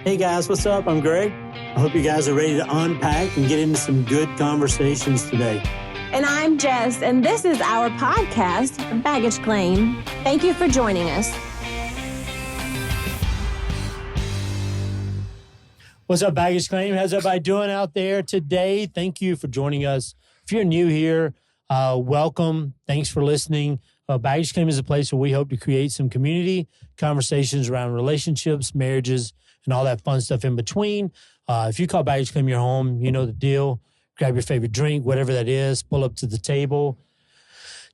Hey guys, what's up? I'm Greg. I hope you guys are ready to unpack and get into some good conversations today. And I'm Jess, and this is our podcast, Baggage Claim. Thank you for joining us. What's up, Baggage Claim? How's everybody doing out there today? Thank you for joining us. If you're new here, welcome. Thanks for listening. Baggage Claim is a place where we hope to create some community conversations around relationships, marriages, and all that fun stuff in between. If you call Baggage Claim your home, you know the deal. Grab your favorite drink, whatever that is, pull up to the table,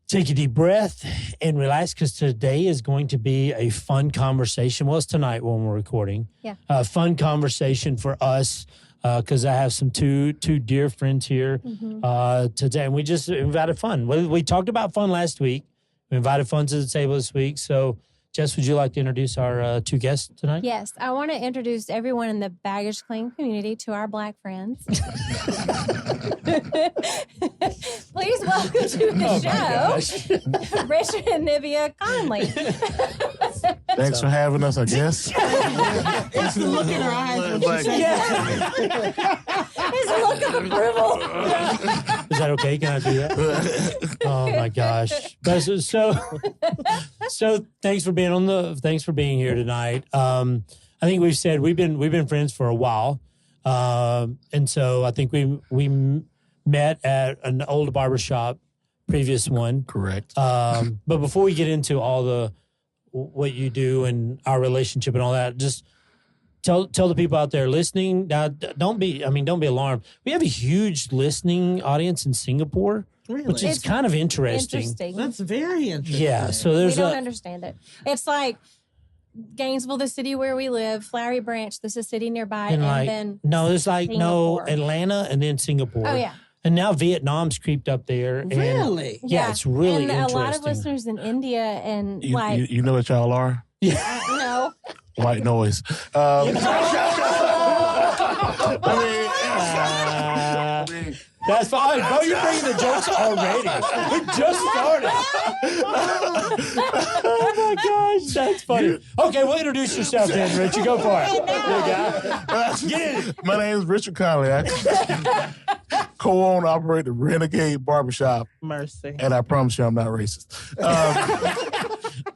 take a deep breath, and relax, because today is going to be a fun conversation. Well, it's tonight when we're recording. Yeah. Fun conversation for us, because I have some two dear friends here today, and we've had fun. We talked about fun last week. We invited fun to the table this week. So, Jess, would you like to introduce our two guests tonight? Yes, I want to introduce everyone in the Baggage Claim community to our Black friends. Please welcome to the show, Richard and Nivea Conley. Thanks for having us, I guess. It's the look in her eyes. His look of approval. Is that okay? Can I do that? Oh my gosh! So thanks for being here tonight. I think we've said we've been friends for a while, and so I think we met at an old barbershop, previous one. Correct. But before we get into all what you do and our relationship and all that, just tell the people out there listening. Now, don't be alarmed. We have a huge listening audience in Singapore, Really? which is kind of interesting. That's very interesting. Yeah, so We there's don't understand it. It's like Gainesville, the city where we live, Flowery Branch, this is a city nearby, and then there's Singapore. Atlanta and then Singapore. Oh, yeah. And now Vietnam's creeped up there. And Really? Yeah, it's really and interesting. a lot of listeners in India and You know what y'all are? no. White noise. That's fine. Bro, you're bringing the jokes already. We just started. Oh my gosh, that's funny. Okay, well, introduce yourself then, Richard. Go for it. Get it. My name is Richard Conley. I co-own, operate the Renegade Barbershop, Mercy. and I promise you I'm not racist.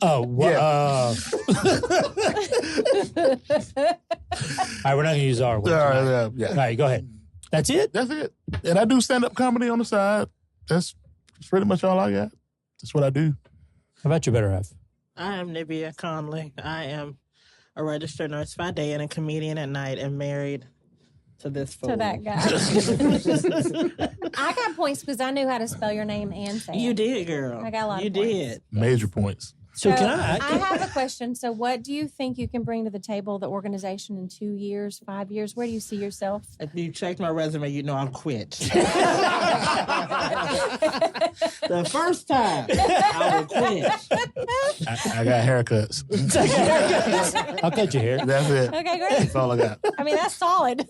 Oh, well, all right, we're not going to use our words. Yeah. All right, go ahead. That's it? That's it. And I do stand-up comedy on the side. That's pretty much all I got. That's what I do. How about your better half? I am Nivea Conley. I am a registered nurse by day and a comedian at night, and married to this fool. To that guy. I got points because I knew how to spell your name and say You it. did, girl. I got a lot You of points. did. Major points. So can I have a question. So what do you think you can bring to the table, the organization, in 2 years, 5 years? Where do you see yourself? If you checked my resume, you know I'm quit. The first time, I will quit. I got haircuts. I'll cut your hair. That's it. Okay, great. That's all I got. I mean, that's solid.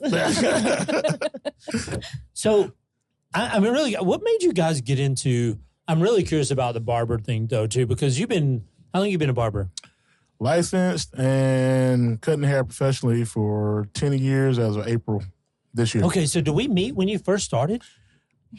So, I mean, really, what made you guys get into? I'm really curious about the barber thing, though, too, because how long you been a barber? Licensed and cutting hair professionally for 10 years as of April this year. Okay, so did we meet when you first started?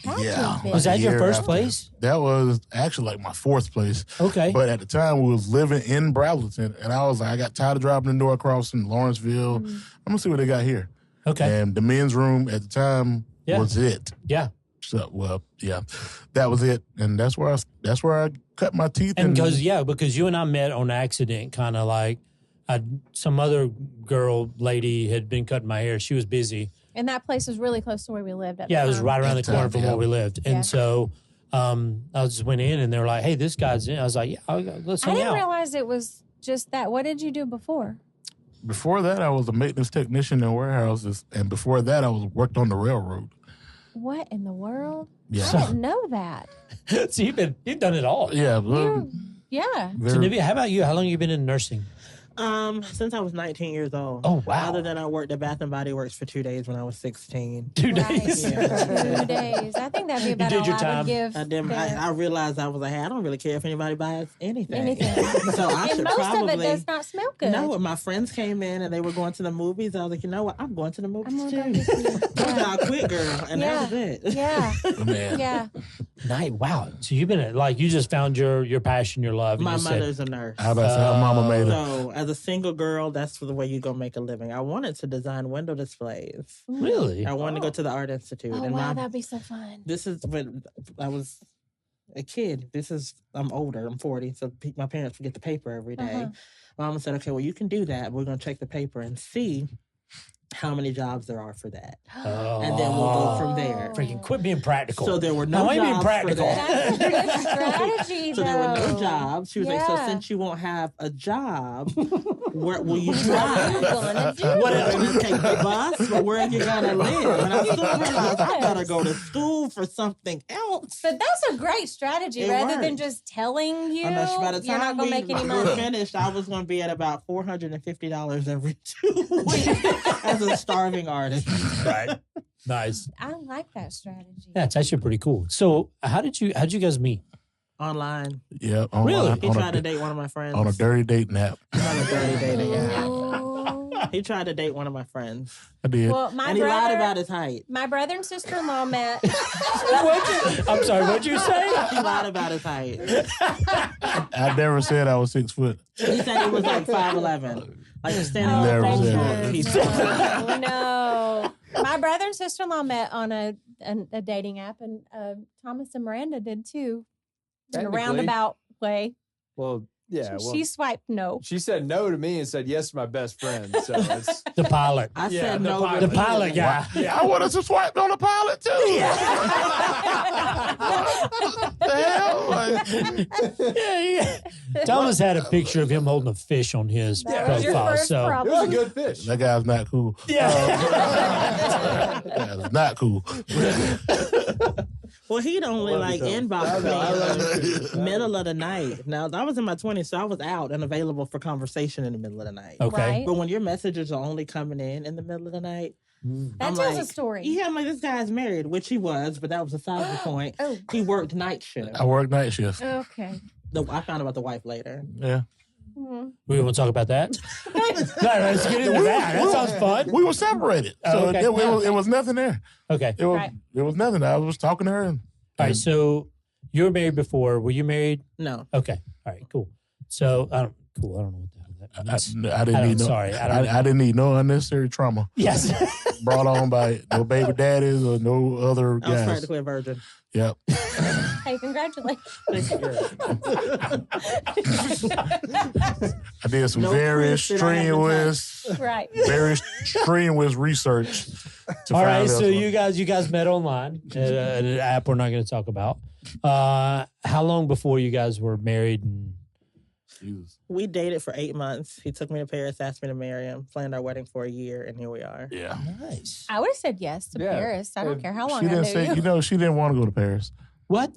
Yeah. Was that your Year first after. place? That was actually like my fourth place. Okay. But at the time, we was living in Brazelton, and I was like, I got tired of driving to North Crossing, Lawrenceville. I'm going to see what they got here. Okay. And the men's room at the time was it. Yeah. So, well, yeah, that was it. And that's where I cut my teeth. And because you and I met on accident, kind of like some other lady had been cutting my hair. She was busy. And that place was really close to where we lived at Yeah, the it was time. right around the corner time, from yeah. where we lived. Yeah. And so I just went in and they were like, hey, this guy's in. I was like, yeah, let's I hang didn't out. realize it was just that. What did you do before? Before that, I was a maintenance technician in warehouses. And before that, I worked on the railroad. What in the world? Yeah. I didn't know that. So you've done it all. Yeah. Yeah. So Nivea, how about you? How long have you been in nursing? Since I was 19 years old. Oh, wow. Other than I worked at Bath and Body Works for 2 days when I was 16. 2 Right. days. Yeah. 2 days. I think that'd be about did all your I time. would give. I realized I was like, hey, I don't really care if anybody buys anything. Anything. So I And should most probably. of it does not smell good. No, when my friends came in and they were going to the movies, I was like, you know what? I'm going to the movies I'm too. gonna go with you. I quit, girl, and that was it. Yeah. Man. Yeah. Nice. Wow. So you've been like, you just found your passion, your love. and My you said, mother's a nurse. How about how mama made it? So, as a single girl, that's the way you go make a living. I wanted to design window displays. really? I wanted to go to the Art Institute. Oh, and wow. That'd be so fun. this is when I was a kid. I'm older. I'm 40. So my parents would get the paper every day. Uh-huh. Mama said, okay, well, you can do that. We're going to check the paper and see how many jobs there are for that. Oh. And then we'll go from there. Freaking quit being practical. So there were no Now, I ain't being jobs practical. for that. That's a good strategy, So there were no though. jobs. She was like, so Yeah. since you won't have a job, where will you What drive? are you gonna do? What are you going to take the bus? But where are you going to live? And I still realized I got to go to school for something else. But that's a great strategy. It Rather than worked. just telling you, And by the you're not time gonna we make any were money. finished, I was going to be at about $450 every 2 weeks as a starving artist. Right. Nice. I like that strategy. Yeah, it's actually pretty cool. So how'd you guys meet? Online. Yeah. Really? He tried to date one of my friends. on a dirty dating app. On a dirty dating app. Ooh. He tried to date one of my friends. I did. Well, my And he lied brother, about his height. my brother and sister-in-law met. I'm sorry, what'd you say? He lied about his height. I never said I was 6 foot. He said he was like 5'11". Like you're standing Oh, on Never the thank said phone. that. He's goodness. No. My brother and sister-in-law met on a dating app, and Thomas and Miranda did too. In a Technically. roundabout way. Well, yeah. Well, She swiped no. she said no to me and said yes to my best friend. So it's The pilot. I Yeah, said the no. pilot. The pilot guy. I would have swiped on the pilot too. What the hell? Like, Yeah. Thomas had a picture of him holding a fish on his That was your profile. first So it was a problem. good fish. that guy's not cool. yeah. That's not cool. Well, he'd only love like you, Tom. inbox me I love in the middle of the night. Now, I was in my 20s, so I was out and available for conversation in the middle of the night. Okay. Right? But when your messages are only coming in the middle of the night, That I'm tells like, a story. yeah, I'm like, this guy's married, which he was, but that was beside the point. Oh. He worked night shift. I work night shift. Okay. I found out about the wife later. Yeah. Mhm. We want to talk about that? No, let's get into that. That sounds fun. We were separated, Oh, so okay. it was nothing there. Okay. It was Right. it was nothing. I was talking to her. And, All right. So you were married before. Were you married? No. Okay. All right. Cool. So I don't know what the hell that means. I didn't need no. sorry, I don't- I didn't need no unnecessary trauma Yes. brought on by no baby daddies or no other I was guys. practically a virgin. Yep. Hey, congratulations. Thank you. I did some No very proof that I haven't strenuous, Right. very strenuous research. To All find right. out So some- you guys met online at an app we're not going to talk about. How long before you guys were married? And We dated for 8 months. He took me to Paris, asked me to marry him, planned our wedding for a year, and here we are. Yeah. nice. I would have said yes to Yeah. Paris. I don't care how long She I didn't knew say. you. You know, she didn't want to go to Paris. What?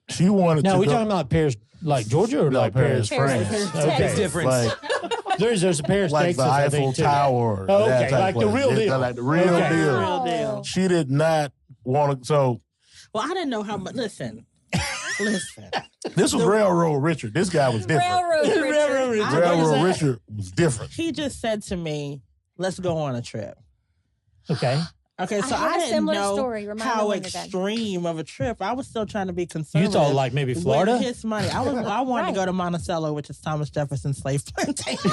She wanted Now to we go. talking about Paris, like Georgia, or No, like Paris, Paris, France? France. Okay. Texas. Difference. like There's a Paris, like Texas. the I Eiffel think, too. Tower. Oh, that okay, type like of the place. real It's deal. Like the real Okay. deal. Real deal. She did not want to. So Well, I didn't know how much. Listen. this was Railroad Richard. This guy was different. Railroad Richard. Railroad Richard. Railroad Richard was different. He just said to me, let's go on a trip. Okay. Okay, so had I a didn't similar know story. Remind me how when you're done. extreme of a trip. I was still trying to be You conservative. thought like maybe Florida? With his money. I wanted Right. to go to Monticello, which is Thomas Jefferson's slave plantation.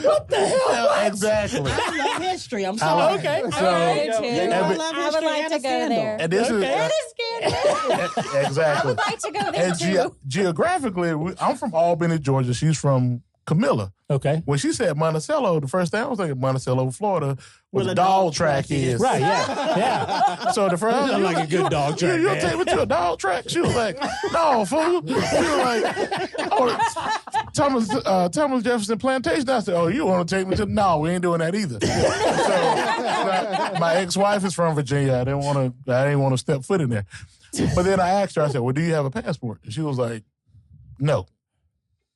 What the hell? Exactly. I love history. I'm I sorry. like- Okay. So, I do too. You know, I Every- love I would history like and to a go scandal. there. and this Okay. That is good. I exactly. would like to go there And too. geographically, I'm from Albany, Georgia. She's from Camilla. Okay. When she said Monticello, the first thing I was thinking Monticello, Florida, where Where the the dog dog track track is. is. Right. Yeah. Yeah. So the first Sound like a good dog track, You'll man. take me to a dog track? She was like, no, fool. She was like, oh, Thomas Jefferson Plantation. I said, oh, you want to take me to? No, we ain't doing that either. So my ex-wife is from Virginia. I didn't want to step foot in there. But then I asked her, I said, well, do you have a passport? And she was like, no.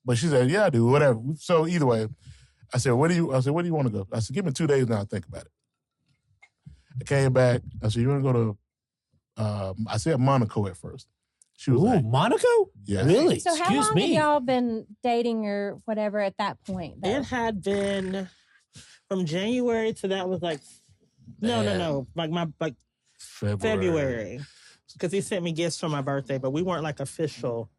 But she said, yeah, I do, whatever. So either way, I said, where do you want to go? I said, give me 2 days now to think about it. I came back. I said, you want to go to, I said Monaco at first. She was Ooh, like, Monaco? yeah. Really? So how Excuse long me. had y'all been dating or whatever at that point? Though? It had been from January to that was like no, like February. Because he sent me gifts for my birthday, but we weren't like official.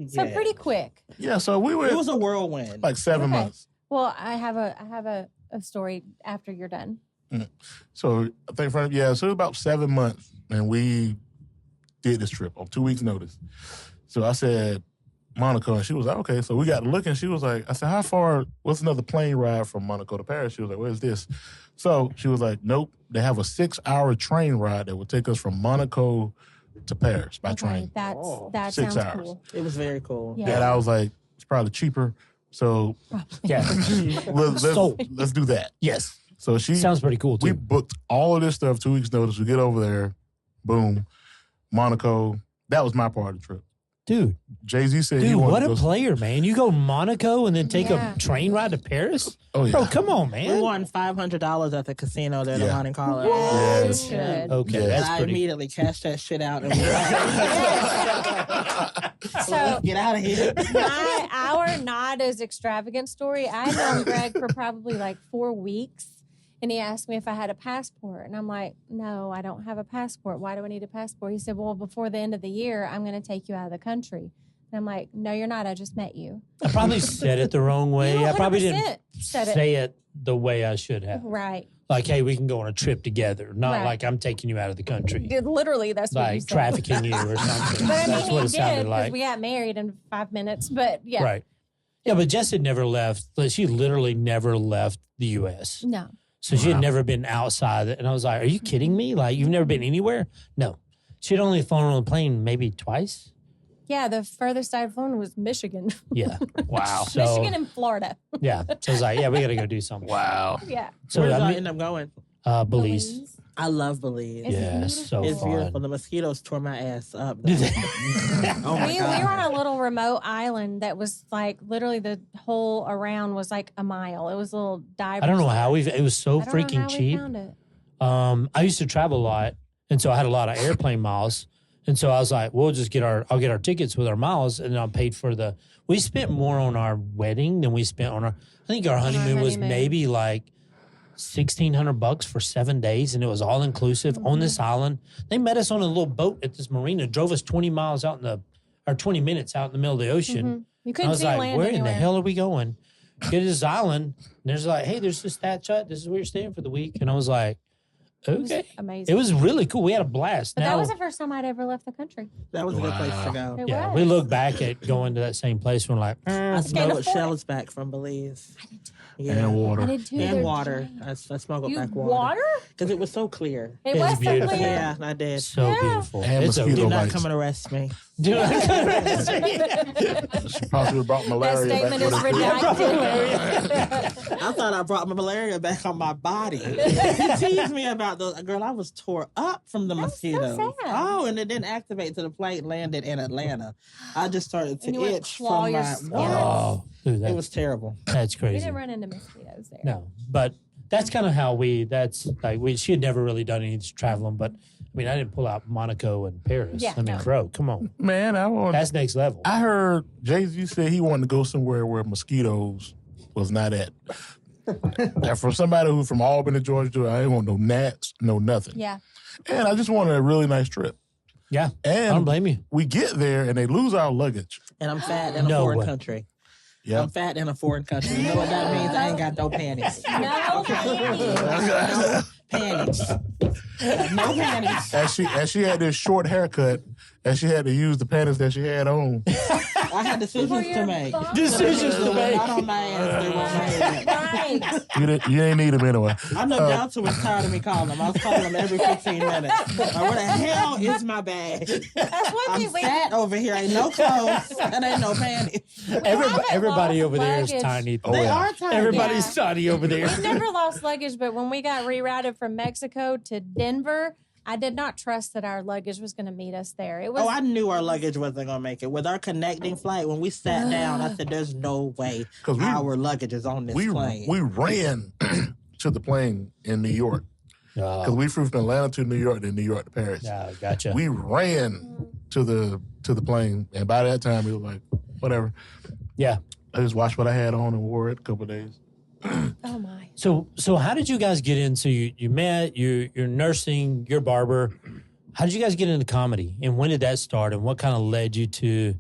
So yet. pretty quick. Yeah, so we were It was a whirlwind. like 7 Okay. months. Well, I have a story after you're done. So I think so it was about 7 months, and we did this trip on 2 weeks' notice. So I said Monaco, and she was like, okay. So we got looking. She was like, I said, how far? What's another plane ride from Monaco to Paris? She was like, where's this? So she was like, nope. They have a 6-hour train ride that would take us from Monaco to Paris by train. That 6 sounds hours. cool. It was very cool. Yeah. And I was like, it's probably cheaper. So Yeah. let's do that. Yes. So she Sounds pretty cool, we too. booked all of this stuff 2 weeks notice. We get over there, boom, Monaco. That was my part of the trip. Dude, Jay-Z said he dude, wanted what to a go. player, man. You go to Monaco and then take Yeah. a train ride to Paris? Oh yeah. Bro, come on, We man. won $500 at the casino there, the Yeah. one in Colorado. Yes. Good. Okay, Yeah. And that's I pretty. immediately cashed that shit out and So get out of here. our not as extravagant story, I had known Greg for probably like 4 weeks. And he asked me if I had a passport. And I'm like, no, I don't have a passport. Why do I need a passport? He said, well, before the end of the year, I'm going to take you out of the country. And I'm like, no, you're not. I just met you. I probably said it the wrong way. You I probably 100% didn't said it. say it the way I should have. Right. Like, hey, we can go on a trip together. Not Right. like I'm taking you out of the country. Literally, that's what you Like said. trafficking you or something. But I That's mean, what he it did sounded because like. we got married in 5 minutes. But yeah, Right. Yeah, but Jess had never left. She literally never left the U.S. no. So she had never been outside. And I was like, are you kidding me? Like, you've never been anywhere? No. She had only flown on a plane maybe twice. Yeah, the furthest I'd flown was Michigan. Yeah. Wow. So, Michigan and Florida. yeah. So I was like, yeah, we got to go do something. Wow. Yeah. So Where did I I mean, end up going? Belize. I love Belize. It's Yeah, beautiful. so It's fun. beautiful. The mosquitoes tore my ass up. Oh my We God. were on a little remote island that was like literally the whole around was like a mile. It was a little dive. I don't know how it was so I don't know freaking how we cheap. found it. I used to travel a lot, and so I had a lot of airplane miles. And so I was like, I'll get our tickets with our miles, and I'll pay for we spent more on our wedding than we spent on I think our honeymoon was honeymoon. maybe like $1,600 for 7 days, and it was all inclusive on this island. They met us on a little boat at this marina, drove us 20 miles out or 20 minutes out in the middle of the ocean. Mhm. You I couldn't was see like, land where in the anywhere. hell are we going? Get to this island. And there's like, hey, there's this thatch hut. This is where you're staying for the week. And I was like, It was okay. amazing. It was really cool. We had a blast. But Now, that was the first time I'd ever left the country. That was a good place to Wow. go. It yeah, was. we look back at going to that same place. We're like, I Can't smuggled afford it. shells back from Belize. Yeah. And water. I did too. And They're water. giant. I smuggled You back water? Because it was so clear. It It's was so beautiful. clear. Yeah, I did. so Yeah. beautiful. And It's mosquito Do not bites. come and arrest me. Dude, She possibly brought That malaria back. statement is with her. redacted. I thought I brought my malaria back on my body. He teased me about those. Girl, I was tore up from the That's so mosquitoes. sad. Oh, and it didn't activate till the plane landed in Atlanta. I just started to And you would itch claw from your my. skin. oh, dude, It was terrible. that's We crazy. didn't run into mosquitoes there. No, but that's kind of how she had never really done any traveling, but I mean, I didn't pull out Monaco and Paris. Yeah, I mean, no. bro, come on. Man, That's next level. I heard Jay-Z say he wanted to go somewhere where mosquitoes was not at. And from somebody who's from Albany, Georgia, I ain't want no gnats, no nothing. Yeah. And I just wanted a really nice trip. Yeah, I don't And blame you. we get there and they lose our luggage. And I'm fat in a No foreign way. country. Yeah. I'm fat in a foreign country. You know what that means? I ain't got no panties. No panties. Panties. No panties. And she had this short haircut and she had to use the panties that she had on. I had decisions to make. Decisions to make. Not on my ass. They weren't made. Right. You ain't need them anyway. I know Delta was tired of me calling them. I was calling them every 15 minutes. Like, where the hell is my bag? That's one I'm thing we fat over here. Ain't no clothes and ain't no panties. Everybody lost over there is luggage. tiny. Oh, They yeah. are tiny. Everybody's tiny over there. We've never lost luggage, but when we got rerouted from Mexico to Denver, I did not trust that our luggage was going to meet us there. It was. Oh, I knew our luggage wasn't going to make it. With our connecting flight, when we sat down, I said, there's no way our luggage is on this plane. We ran to the plane in New York. Because we flew from Atlanta to New York, then New York to Paris. Yeah, gotcha. We ran to the plane, and by that time, it was like, whatever. Yeah. I just watched what I had on and wore it a couple of days. Oh, my. So how did you guys get into, you met, you're nursing, you're barber. How did you guys get into comedy? And when did that start? And what kind of led you to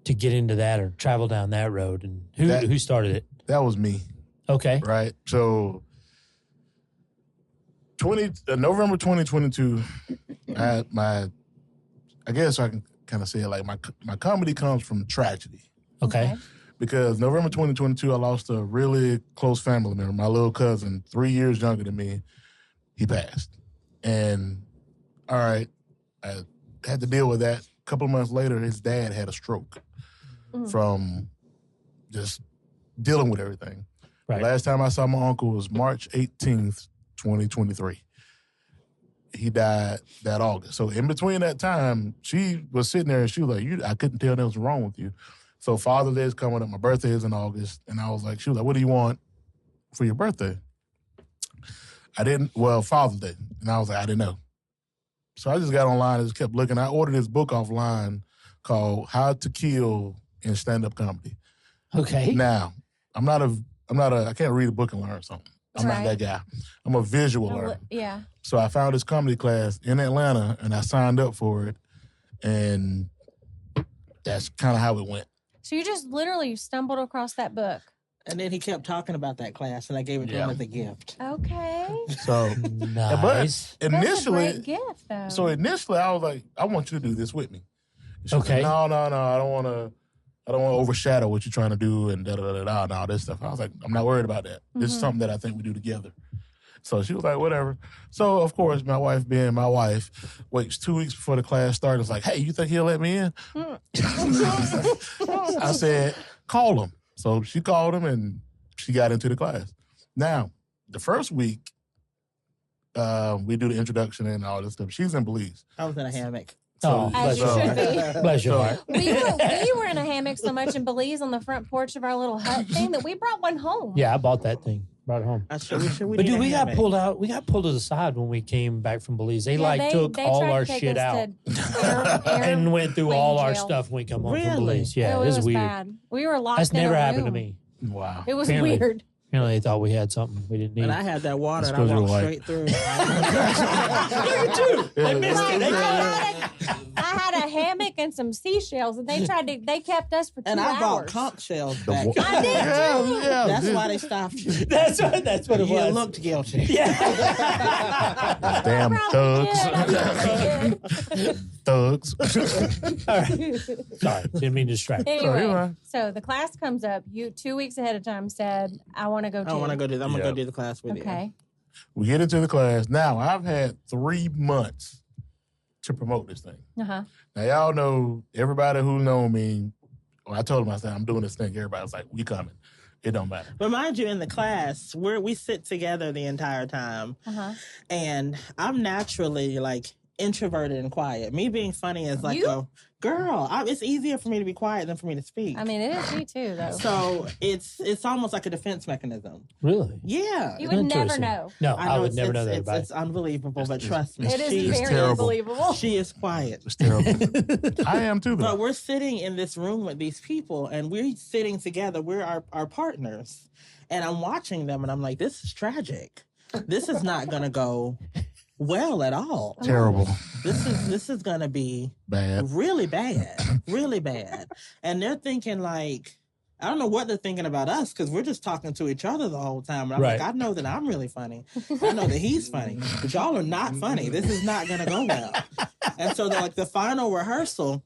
get into that or travel down that road? And who started it? That was me. Okay. Right? So November 2022, I guess I can kind of say it like my comedy comes from tragedy. Okay. Because November 2022, I lost a really close family member, my little cousin, 3 years younger than me. He passed. And, all right, I had to deal with that. A couple of months later, his dad had a stroke from just dealing with everything. Right. The last time I saw my uncle was March 18th, 2023. He died that August. So in between that time, she was sitting there and she was like, I couldn't tell what was wrong with you. So Father's Day is coming up. My birthday is in August. And I was like, she was like, what do you want for your birthday? Father's Day. And I was like, I didn't know. So I just got online and just kept looking. I ordered this book offline called How to Kill in Stand-Up Comedy. Okay. Now, I can't read a book and learn something. I'm not that guy. I'm a visual learner. Yeah. So I found this comedy class in Atlanta and I signed up for it. And that's kind of how it went. So you just literally stumbled across that book. And then he kept talking about that class, and I gave it to him as a gift. Okay. So, nice. But That's initially, a great gift, though. so initially I was like, I want you to do this with me. She was Okay. like, no, I don't want to overshadow what you're trying to do and and all this stuff. I was like, I'm not worried about that. This is something that I think we do together. So she was like, whatever. So, of course, my wife being my wife, waits 2 weeks before the class started. It's like, hey, you think he'll let me in? I said, call him. So she called him and she got into the class. Now, the first week, we do the introduction and all this stuff. She's in Belize. I was in a hammock. Oh, As you should be. Bless your heart. We were in a hammock so much in Belize on the front porch of our little hut thing that we brought one home. Yeah, I bought that thing. Brought it home. But dude, we got pulled out. We got pulled to the side when we came back from Belize. They took all our shit out and went through all our stuff when we come home from Belize. Yeah, it was weird. Bad. We were locked. That's in never a happened to room. me. Wow. It was Apparently. weird. Apparently, they thought we had something we didn't need. And I had that water, and I Because you're walked white. straight through. I missed it. I had a hammock and some seashells, and they kept us for 2 And I bought hours. conch shells back. I did too. Yeah, That's dude. why they stopped you. That's what it You was. looked guilty. Damn thugs. Thugs. All right. Sorry, didn't mean to distract. Anyway, so the class comes up. You 2 weeks ahead of time said, "I want to go." I want to go do that. I'm going to Yeah. go do the class with you. Okay. We get into the class. Now, I've had 3 months to promote this thing. Uh-huh. Now, y'all know, everybody who know me, when I told them, I said, I'm doing this thing, everybody was like, we coming. It don't matter. But mind you, in the class, we sit together the entire time. Uh-huh. And I'm naturally, introverted and quiet. Me being funny is like, girl, it's easier for me to be quiet than for me to speak. I mean, it is me too, though. So it's almost like a defense mechanism. Really? Yeah. You would never Interesting. know. No, I I know would never know that about It's unbelievable, but trust me, It is It's very terrible. unbelievable. she is quiet. It's terrible. I am too, though. But we're sitting in this room with these people, and we're sitting together. We're our partners. And I'm watching them, and I'm like, this is tragic. This is not going to go well at all. Terrible. This is going to be Bad. really bad. Really bad. And they're thinking I don't know what they're thinking about us because we're just talking to each other the whole time. And I'm Right. like, I know that I'm really funny. I know that he's funny. But y'all are not funny. This is not going to go well. And so the final rehearsal,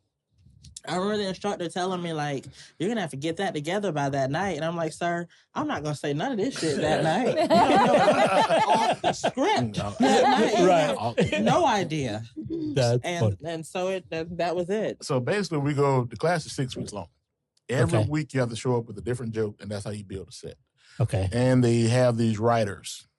I remember the instructor telling me, you're going to have to get that together by that night. And I'm like, sir, I'm not going to say none of this shit that night. You don't know, I'm off the script that night. Right. No idea. That's funny. And so that was it. So basically, the class is 6 weeks long. Every Okay. week you have to show up with a different joke, and that's how you build a set. Okay. And they have these writers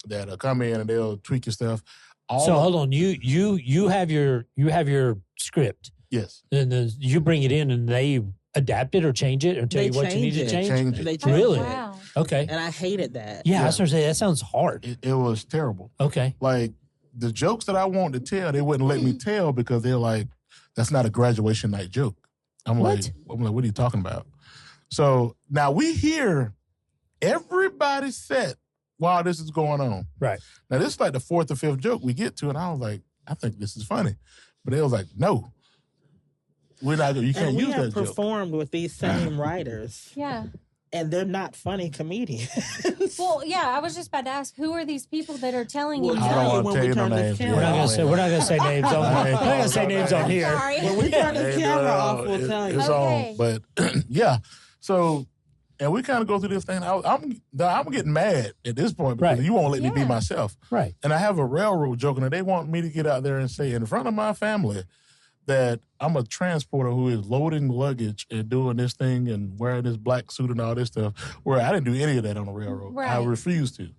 that come in and they'll tweak your stuff. All So of- hold on, you have your script, yes, and then you bring it in, and they adapt it or change it or tell They you what you need to change change. change it. They Oh, Really? wow. Okay. And I hated that. Yeah, I Yeah. was gonna say that sounds hard. It was terrible. Okay. Like the jokes that I wanted to tell, they wouldn't let me tell because they're like, "That's not a graduation night joke." I'm like, "What are you talking about?" So now we hear everybody set while this is going on. Right. Now this is like the fourth or fifth joke we get to, and I was like, "I think this is funny," but they was like, "No, we're not. You can't And we use have that joke." performed with these same writers, Yeah. and they're not funny comedians. Well, yeah, I was just about to ask, who are these people that are telling you? Well, I that? don't you want when to tell we you no turn this names. camera We're not gonna off. say names on. We're not gonna say names on here. Sorry. When we turn this Hey, camera no, off, we'll tell you. It's Okay. on, but yeah. So, and we kind of go through this thing. I'm getting mad at this point because Right. you won't let me be Yeah. myself. Right. And I have a railroad joke, and they want me to get out there and say in front of my family that I'm a transporter who is loading luggage and doing this thing and wearing this black suit and all this stuff. Where I didn't do any of that on the railroad. I Right. refused to.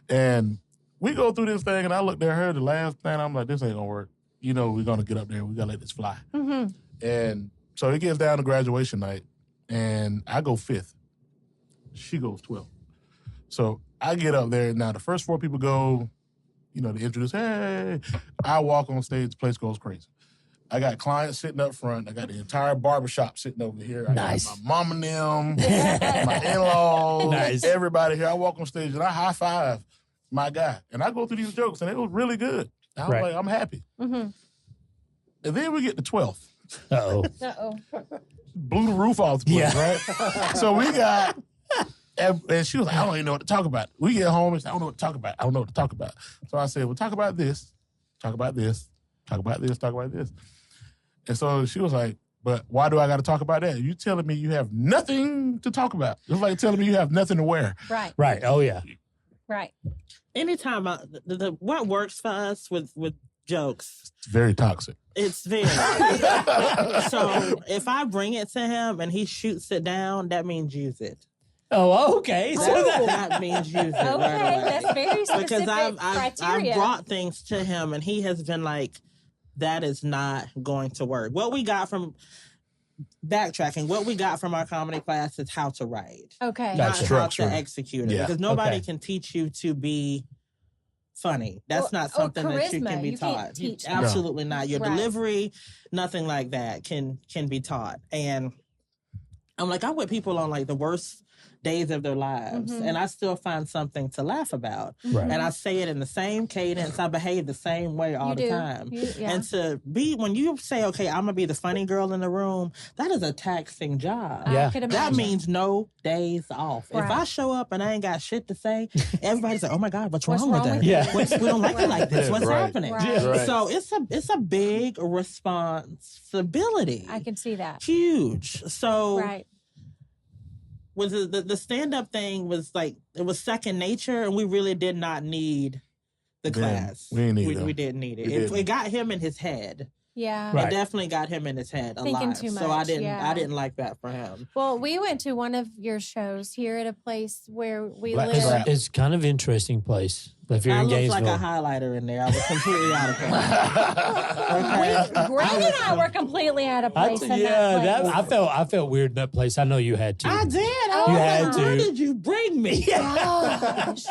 And we go through this thing, and I looked at her the last thing. I'm like, this ain't gonna work. You know, we're gonna get up there. We gotta let this fly. Mhm. And so it gets down to graduation night, and I go fifth. She goes 12th. So I get up there. Now, the first four people go, you know, to introduce, hey. I walk on stage, the place goes crazy. I got clients sitting up front. I got the entire barbershop sitting over here. I Nice. got my mom and them, my in-laws, Nice. everybody here. I walk on stage, and I high-five my guy. And I go through these jokes, and it was really good. I was Right. like, I'm happy. Mhm. And then we get to 12th. Uh-oh. Uh-oh. Blew the roof off the place, Yeah. right? So we got, and she was like, I don't even know what to talk about. We get home and she said, I don't know what to talk about. I don't know what to talk about. So I said, well, talk about this, talk about this, talk about this, talk about this. And so she was like, but why do I got to talk about that? You telling me you have nothing to talk about. It's like telling me you have nothing to wear. Right. Right. Oh yeah. Right. Anytime what works for us with jokes, It's very toxic. it's very. So if I bring it to him and he shoots it down, that means use it. Oh, okay. So Oh. That means use it Okay, right away. that's very specific Because I've criteria. brought things to him and he has been like, that is not going to work. What we got from our comedy class is how to write, Okay. Gotcha. not how Structure. to execute it. Yeah. Because nobody Okay. can teach you to be funny. That's Or- not or something that you charisma. can be You can't taught. teach that. Absolutely not. Your Right. delivery, nothing like that can be taught. And I'm like, I'm with people on like the worst days of their lives, Mhm. and I still find something to laugh about. Right. And I say it in the same cadence. I behave the same way all You the do. time. Yeah. And to be, when you say, okay, I'm gonna be the funny girl in the room, that is a taxing job. I Yeah. could That imagine. means no days off. If Right. I show up and I ain't got shit to say, everybody's like, "Oh my God, what's What's wrong with wrong her? with you? Yeah. We don't like it like this. What's Right. happening?" Right. Right. So it's a big responsibility. I can see that. Huge. So Right. was the stand up thing was like it was second nature, and we really did not need the Didn't. class. We didn't need them. We didn't need it. We It didn't. got him in his head. Yeah. Right. It definitely got him in his head a Thinking lot. too So I much, didn't yeah. I didn't like that for him. Well, we went to one of your shows here at a place where we Black live. Strap. It's kind of interesting place. If you're I in looked Gainesville. like a highlighter in there. I was completely out of place. Greg and I were completely out of place in that place. I felt weird in that place. I know you had to. I did. I You was had like, to. where did you bring me? Gosh.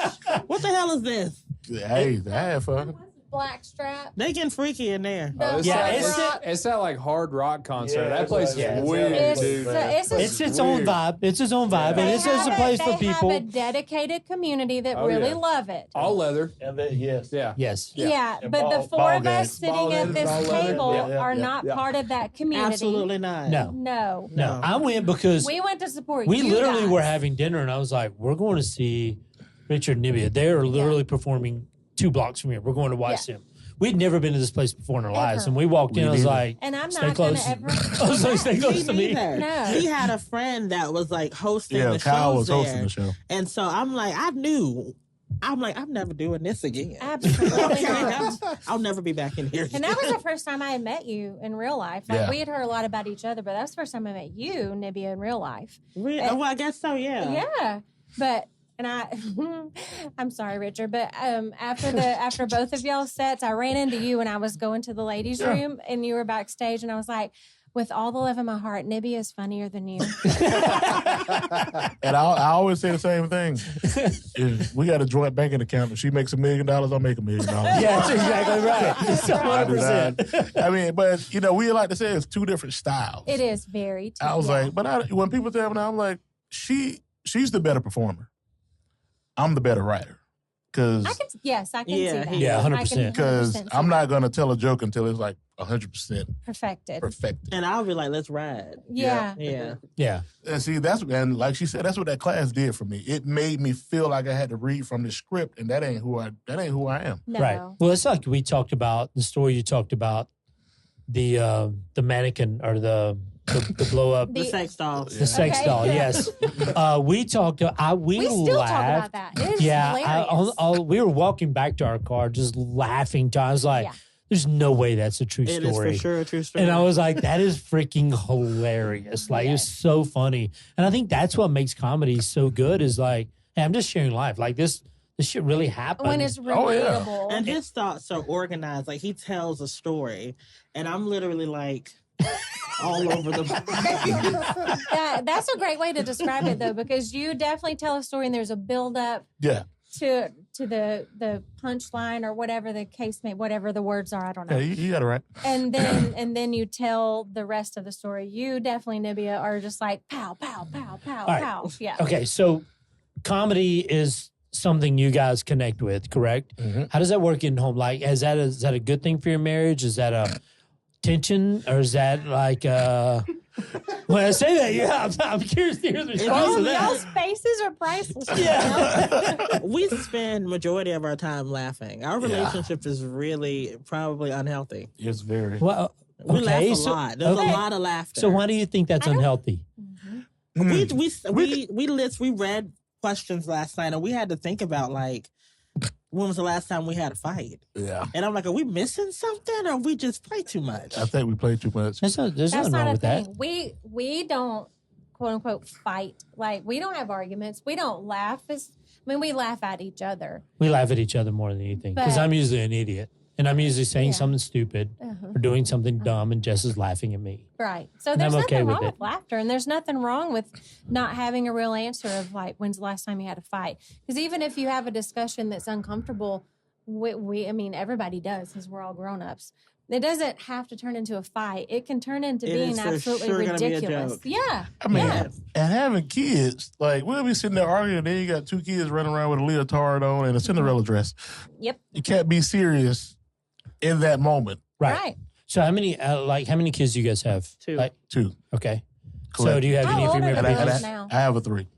What the hell is this? Hey, I had fun. Black strap. They getting freaky in there. The Yeah, hard it's- rock. It's that like hard rock concert. Yeah, that place yeah, is it's weird, It's, dude. it's It's its own weird. vibe. It's its own vibe, and they it's just a have place for they people. have a dedicated community that Oh, really yeah. love it. All leather. Yes. Yeah. Yes. Yeah, And but ball- the four ball of us gags. sitting Ball at gags, this ball leather. table Yeah, are yeah, not yeah. part of that community. Absolutely not. No. No. No, I went because We went to support we you literally guys. were having dinner, and I was like, "We're going to see Richard Nibia. They are literally performing 2 blocks from here. We're going to watch them." We'd never been to this place before in our lives, Ever. and we walked in. We I was neither. like, And I'm "Stay not going close." to ever. I was like, "Stay close to me." neither. No. He had a friend that was like hosting Yeah, the Kyle shows was hosting there. the show. And so I'm like, I'm never doing this again. Absolutely not. I'll never be back in here. And that was the first time I had met you in real life. Like Yeah. we had heard a lot about each other, but that's the first time I met you, Nibia, in real life. Well, I guess so, yeah. Yeah. But And I'm sorry, Richard, but after both of y'all's sets, I ran into you when I was going to the ladies' room, and you were backstage, and I was like, with all the love in my heart, Nibby is funnier than you. And I always say the same thing. If we got a joint banking account. If she makes $1 million, I'll make $1 million. Yeah, that's exactly right. It's 100%. I mean, but we like to say it's two different styles. It is very. I was like, but when people tell me now, I'm like, she's the better performer. I'm the better writer. I can see that. Yeah, 100%. Because I'm not going to tell a joke until it's like 100% perfected. And I'll be like, let's ride. Yeah. And see, and like she said, that's what that class did for me. It made me feel like I had to read from the script, and that ain't who I am. No. Right. Well, it's like we talked about the story you talked about, the mannequin or the blow up. The sex doll. The sex doll, yes. We talked, we still laughed. talk about that. It is hilarious. We were walking back to our car just laughing. I was like, there's no way that's a true story. It is for sure a true story. And I was like, that is freaking hilarious. Like, it's so funny. And I think that's what makes comedy so good is like, hey, I'm just sharing life. Like, this shit really happened. When it's relatable. And his thoughts are organized. Like, he tells a story, and I'm literally like... all over the That's a great way to describe it, though, because you definitely tell a story and there's a build up to the punchline or whatever the case may, whatever the words are, I don't know. Yeah, you got it right. And then you tell the rest of the story. You definitely, Nibia, are just like pow, pow, pow, pow, pow. Yeah. Okay, so comedy is something you guys connect with, correct? Mm-hmm. How does that work in home? Like, is that a good thing for your marriage? Is that a tension, or is that like when I say that, I'm curious to hear the response to that. Y'all's faces are priceless. Yeah. We spend majority of our time laughing. Our relationship is really probably unhealthy. It's very. Well, we laugh a lot. There's a lot of laughter. So why do you think that's unhealthy? We read questions last night, and we had to think about like, when was the last time we had a fight? Yeah. And I'm like, are we missing something, or we just play too much? I think we play too much. There's nothing wrong with that. We don't, quote unquote, fight. Like, we don't have arguments. We don't laugh. We laugh at each other. We laugh at each other more than anything because I'm usually an idiot. And I'm usually saying something stupid or doing something dumb, and Jess is laughing at me. Right. So there's nothing wrong with laughter, and there's nothing wrong with not having a real answer of like, when's the last time you had a fight? Because even if you have a discussion that's uncomfortable, everybody does because we're all grown-ups. It doesn't have to turn into a fight. It can turn into being absolutely ridiculous. Yeah. I mean, and having kids, like, we'll be sitting there arguing, and then you got two kids running around with a leotard on and a Cinderella dress. Yep. You can't be serious in that moment. Right. So how many kids do you guys have? Two. Two. Okay. Correct. So do you have any of your girls members? now? I have a three.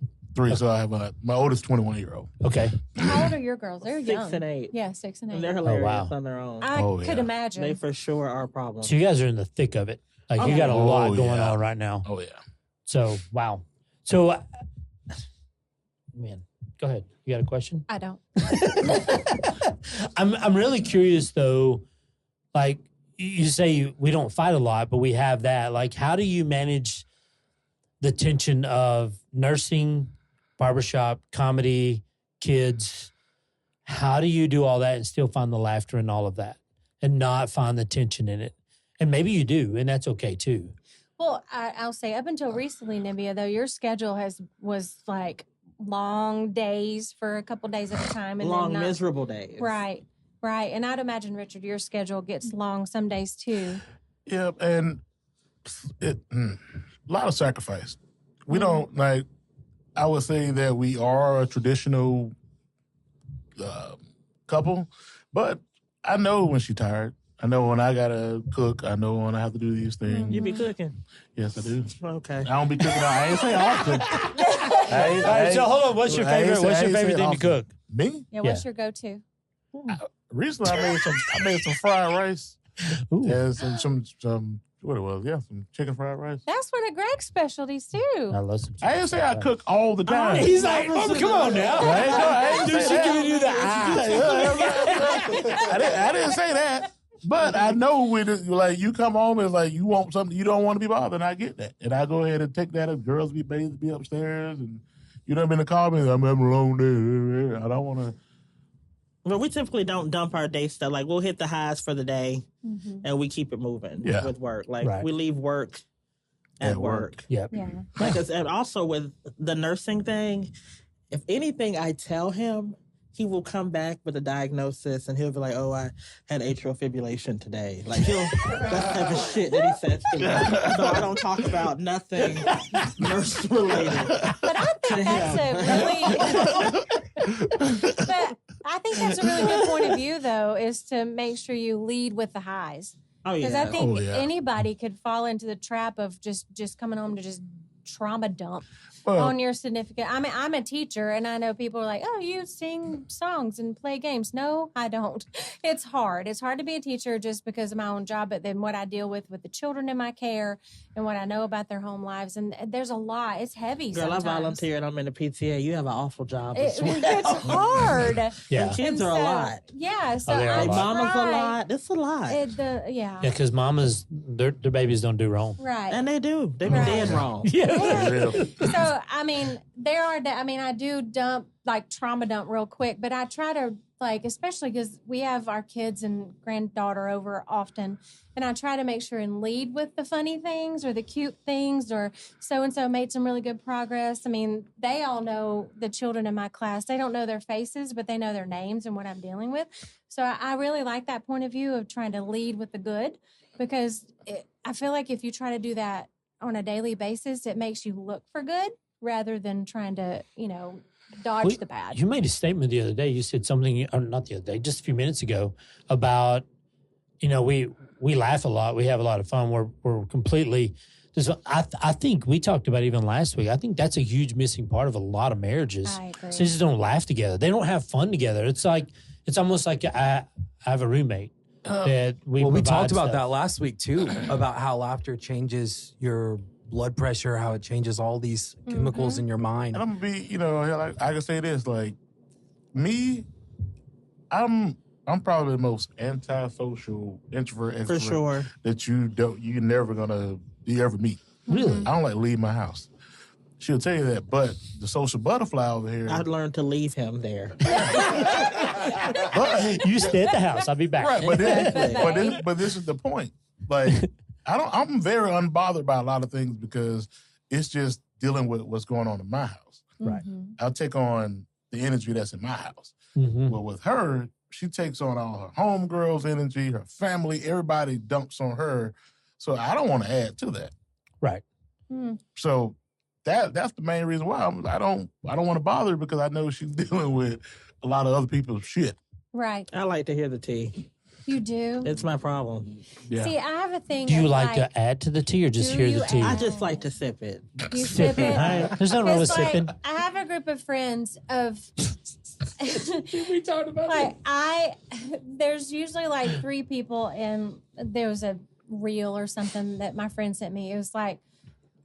So I have my oldest 21-year-old. Okay. How old are your girls? They're young. 6 and 8. Yeah, 6 and 8. And they're hilarious on their own. I could imagine. They for sure are problems. So you guys are in the thick of it. Like, you got a lot going on right now. Oh, yeah. So, wow. So, man, go ahead. You got a question? I don't. I'm really curious, though. Like, you say we don't fight a lot, but we have that. Like, how do you manage the tension of nursing, barbershop, comedy, kids? How do you do all that and still find the laughter in all of that and not find the tension in it? And maybe you do, and that's okay, too. Well, I'll say up until recently, Nibia, though, your schedule was like long days for a couple days at a time. And long, then miserable days. Right. And I'd imagine, Richard, your schedule gets long some days, too. Yeah, and a lot of sacrifice. We don't, like, I would say that we are a traditional couple, but I know when she's tired. I know when I gotta cook. I know when I have to do these things. You be cooking? Yes, I do. Okay. I don't be cooking. I ain't say often. So hold on. What's your favorite thing to cook? Me? Yeah. What's your go-to? Recently, I made some fried rice. Ooh. And some what it was? Yeah, some chicken fried rice. That's one of Greg's specialties, too. I love some. I didn't say I cook all the time. He's like, oh, come on now. I ain't Dude, say she that. giving you the I didn't say that. But I know when you come home and like you want something, you don't want to be bothered, and I get that. And I go ahead and take that if girls be upstairs and You done been to call me? I'm having a long day. I don't want to. But we typically don't dump our day stuff. Like, we'll hit the highs for the day, and we keep it moving with work. Like, we leave work at work. Yep. Yeah. And also with the nursing thing, if anything I tell him, he will come back with a diagnosis and he'll be like, oh, I had atrial fibrillation today. Like, that's the type of shit that he says to me. So I don't talk about nothing nurse related. But I think that's a really good point of view, though, is to make sure you lead with the highs. Oh, yeah. Because I think anybody could fall into the trap of just coming home to just trauma dump on your significant. I mean, I'm a teacher, and I know people are like, "Oh, you sing songs and play games." No, I don't. It's hard. It's hard to be a teacher just because of my own job, but then what I deal with the children in my care and what I know about their home lives, and there's a lot. It's heavy. Girl, sometimes. I volunteer and I'm in the PTA. You have an awful job. It's hard. Yeah. And kids are a lot. Yeah, so they are a I lot. Mama's a try. lot. It's a lot. Yeah, because mamas, their babies don't do wrong. right. And they do. They be Right. dead wrong. Yeah. So, I mean, I do dump, like, trauma dump real quick, but I try to, like, especially because we have our kids and granddaughter over often, and I try to make sure and lead with the funny things or the cute things or so-and-so made some really good progress. I mean, they all know the children in my class. They don't know their faces, but they know their names and what I'm dealing with. So I really like that point of view of trying to lead with the good, because I feel like if you try to do that on a daily basis, it makes you look for good rather than trying to, dodge the bad. You made a statement the other day. You said something, or not the other day, just a few minutes ago, about, we laugh a lot. We have a lot of fun. We're completely. I think we talked about even last week. I think that's a huge missing part of a lot of marriages. I agree. So they just don't laugh together. They don't have fun together. It's almost like I have a roommate that we. Well, we provide talked about stuff. that last week too, about how laughter changes your blood pressure, how it changes all these chemicals in your mind. And I'm gonna be, I can say this, like me, I'm probably the most antisocial introvert For extrovert sure. that you ever meet. Really? I don't like to leave my house. She'll tell you that, but the social butterfly over here. I'd learn to leave him there. But You stay at the house. I'll be back. right, but this is the point. Like I'm very unbothered by a lot of things because it's just dealing with what's going on in my house. Right. I'll take on the energy that's in my house. Mhm. Well, with her, she takes on all her homegirls' energy, her family, everybody dumps on her. So I don't want to add to that. Right. So that's the main reason why I don't want to bother her, because I know she's dealing with a lot of other people's shit. Right. I like to hear the tea. You do? It's my problem. Yeah. See, I have a thing. Do you of, like to add to the tea or just do hear you the tea? I add- just like to sip it. You sip it? All right. There's nothing wrong with It's like, sipping. I have a group of friends of. We talked about There's usually like 3 people, and there was a reel or something that my friend sent me. It was like,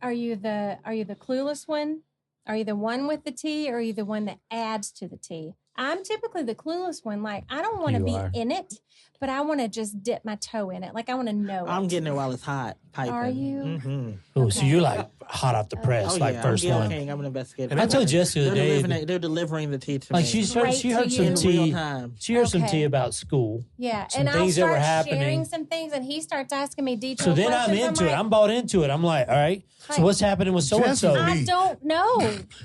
are you the clueless one? Are you the one with the tea, or are you the one that adds to the tea? I'm typically the clueless one. Like, I don't want to You be are. in it, but I want to just dip my toe in it. Like, I want to know I'm it. getting it while it's hot. Piping. Are you? Mm-hmm. Oh, so you're like hot off the press, Oh, like yeah. first I'm Gail one. King. I'm an investigator. And I told Jess the other day, They're delivering the tea to like me. she Great heard to some you. in tea. real time. She heard some Okay. tea about school. Yeah, Some and I'll things that were start happening. sharing some things, and he starts asking me detailed So then I'm questions. into it. like, I'm bought into it. I'm like, all right. So Right. what's happening with so and Jess so? is I me. don't know.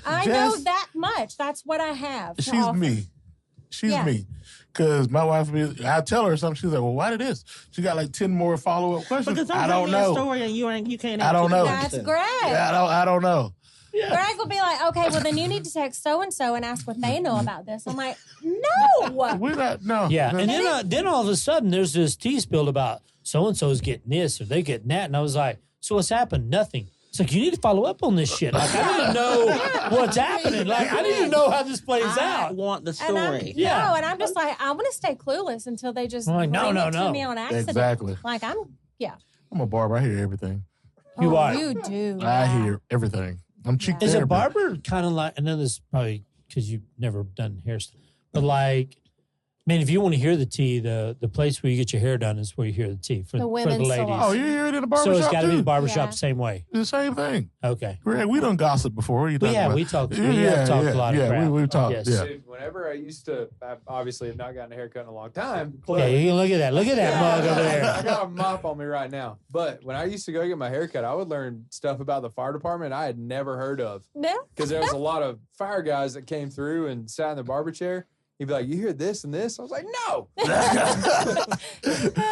I know Jess- that much. That's what I have. to She's offer. me. She's Yeah. me. Because my wife, I tell her something, she's like, well, why did this? She got like 10 more follow-up questions. Because I I'm don't telling you a know. story and you can't. I don't know. That's answer. Greg. Yeah, I don't know. Greg will be like, okay, well, then you need to text so-and-so and ask what they know about this. I'm like, no. We're not, no. Yeah, and No. then all of a sudden there's this tea spilled about so and so's getting this or they getting that, and I was like, so what's happened? Nothing. It's like, you need to follow up on this shit. Like, I need to know what's happening. Like, I need to know how this plays I out. want the And I'm, story. Yeah. No, and I'm just like, I want to stay clueless until they just I'm like, no, bring no, it no. to me on accident. Exactly. Like, I'm a barber. I hear everything. You oh, are. You do. I yeah. hear everything. I'm cheek Is a therapy. barber kind of like, I know this is probably because you've never done hair stuff, but like Man, if you want to hear the tea, the place where you get your hair done is where you hear the tea for The the women's ladies. salon. Oh, you hear it in the So barbershop it's got to be the too? barbershop Yeah. the same way. It's the same thing. Okay. Greg, we done gossip before. What are you talking about? We talked. We have talked a lot of crap. we've talked. Yes. Yeah. Dude, whenever I used to, I obviously have not gotten a haircut in a long time. Yeah, you can look at that. Look at that mug over I there. got a mop on me right now. But when I used to go get my haircut, I would learn stuff about the fire department I had never heard of. No. Because there was a lot of fire guys that came through and sat in the barber chair. He'd be like, "You hear this and this?" I was like, "No."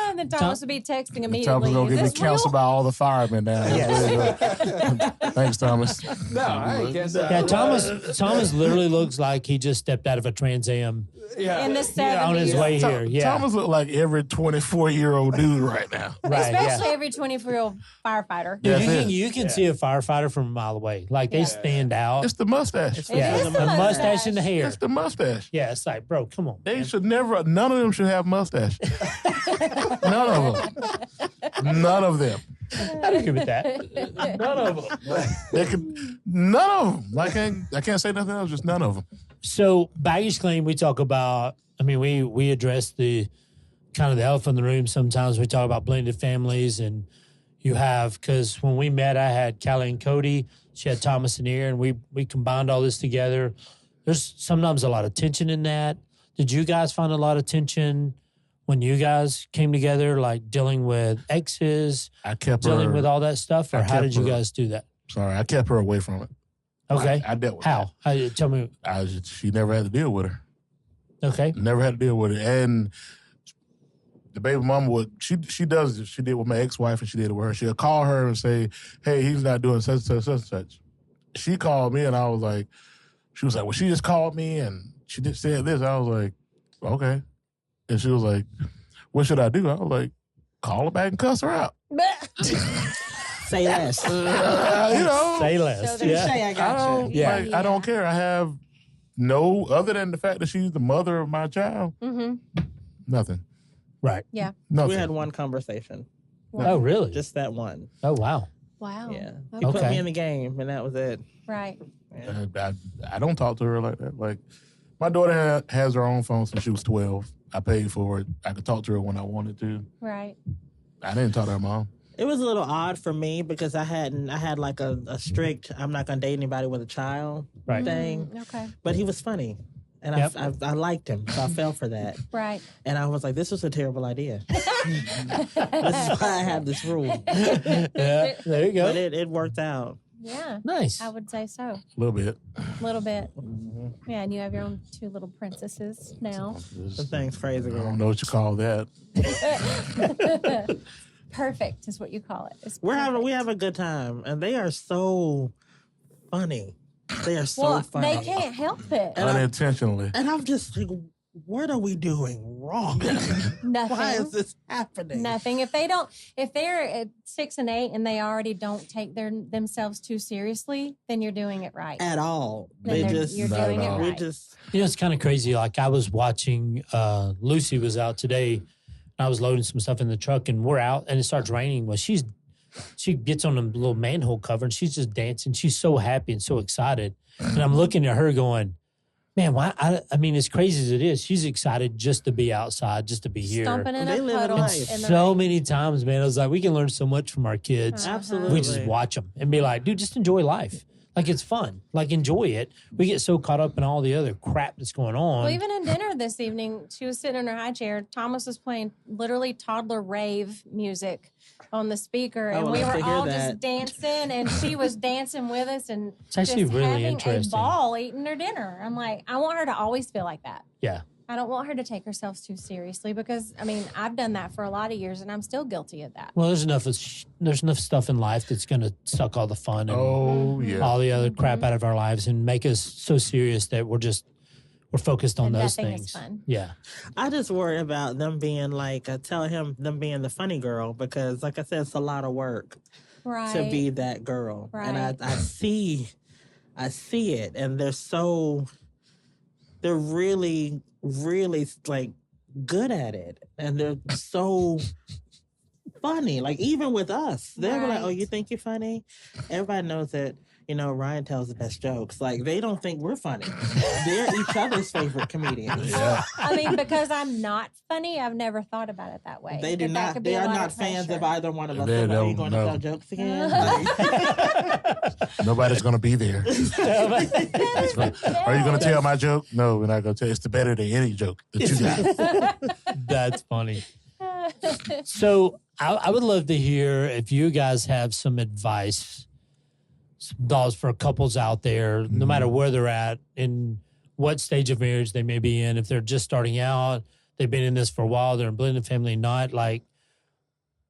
And then Thomas would be texting Thomas immediately. gonna Is give me this counsel real? about all the firemen down here. Thanks, Thomas. No, I can't say. Yeah, Thomas literally looks like he just stepped out of a Trans Am Yeah. In the 70s. on his way here. Yeah, Thomas look like every 24-year-old dude right now. right. Especially Yeah. every 24-year-old firefighter. Dude, That's you it. can, you can see a firefighter from a mile away. Like they stand out. It's the mustache. It Yeah, is the the mustache and the hair. It's the mustache. Yeah, it's like, bro, come on. They should never. None of them should have mustache. None of them. None of them. I'd agree with that. None of them. They could. None of them. I can't say nothing else. Just none of them. So baggage claim, we talk about. I mean, we address the kind of the elephant in the room. Sometimes we talk about blended families, and you have because when we met, I had Callie and Cody. She had Thomas and Ear, and we combined all this together. There's sometimes a lot of tension in that. Did you guys find a lot of tension when you guys came together, like dealing with exes, I kept dealing her. with all that stuff, or I how kept did you her- guys do that? Sorry, I kept her away from it. Okay, I dealt with how? Tell me. that. She never had to deal with her. Okay, Never had to deal with it. And the baby mama would she does it. She did with my ex-wife and she did it with her. She'll call her and say, "Hey, he's not doing such and such and such." She called me and I was like, she was like, "Well, she just called me and she just said this." I was like, "Okay." And she was like, "What should I do?" I was like, "Call her back and cuss her out." Say less. You know, say less. So Yeah. Say I I got don't you. Yeah. like, I don't care. I have no other than the fact that she's the mother of my child. Mm-hmm. Nothing. Right. Yeah. Nothing. We had one conversation. Oh, really? Just that one. Oh, wow. Wow. Yeah. He Okay. put Okay. me in the game, and that was it. Right. Yeah. I don't talk to her like that. Like, my daughter has her own phone since she was 12. I paid for it. I could talk to her when I wanted to. Right. I didn't talk to her mom. It was a little odd for me because I had like a strict I'm not gonna date anybody with a child Right. thing. Okay. But he was funny. And Yep. I liked him, so I fell for that. Right. And I was like, this was a terrible idea. This is why I have this rule. Yeah, there you go. But it worked out. Yeah. Nice. I would say so. A little bit. A little bit. Yeah, and you have your own two little princesses now. The thing's crazy, I girl. don't know what you call that. Perfect is what you call it. It's We perfect. have a good time, and they are so funny. They are so well, funny. they can't help it. And Unintentionally. And I'm just like, what are we doing wrong? Nothing. Why is this happening? Nothing. If they're at 6 and 8 and they already don't take themselves too seriously, then you're doing it right. At all. Then They just you're Not doing at it all. we right. just You know, it's kind of crazy. Like I was watching, Lucy was out today. I was loading some stuff in the truck and we're out and it starts raining. Well, she gets on a little manhole cover and she's just dancing. She's so happy and so excited. And I'm looking at her going, man, why? I mean, as crazy as it is, she's excited just to be outside, just to be here. Stomping in They a live a puddle. life. in the So rain. many times, man, I was like, we can learn so much from our kids. absolutely. We just watch them and be like, dude, just enjoy life. Like it's fun. Like enjoy it. We get so caught up in all the other crap that's going on. Well, even in dinner this evening, she was sitting in her high chair. Thomas was playing literally toddler rave music on the speaker, and would we love were to hear all that. just dancing, and she was dancing with us, and It's actually just really having interesting. a ball eating her dinner. I'm like, I want her to always feel like that. Yeah. I don't want her to take herself too seriously because, I mean, I've done that for a lot of years, and I'm still guilty of that. Well, there's enough stuff in life that's going to suck all the fun and Oh, yeah. all the other crap out of our lives and make us so serious that we're focused on And those nothing things. is fun. Yeah. I just worry about them being like, them being the funny girl because, like I said, it's a lot of work Right. to be that girl. And Right. I see it, and they're really, really like good at it, and they're so funny. Like even with us, they were like, Right. "Oh, you think you're funny?" Everybody knows that Ryan tells the best jokes. Like, they don't think we're funny. They're each other's favorite comedians. Yeah. I mean, because I'm not funny, I've never thought about it that way. They do But that not. could be They a are lot not of fans pressure. of either one of us. They So, are you don't going to know. tell jokes again? Like, Nobody's going to be there. Are you going to tell my joke? No, we're not going to tell. It's better than any joke that you got. That's funny. So I would love to hear if you guys have some advice, some thoughts for couples out there, no matter where they're at, in what stage of marriage they may be in. If they're just starting out, they've been in this for a while, they're in blended family, not like,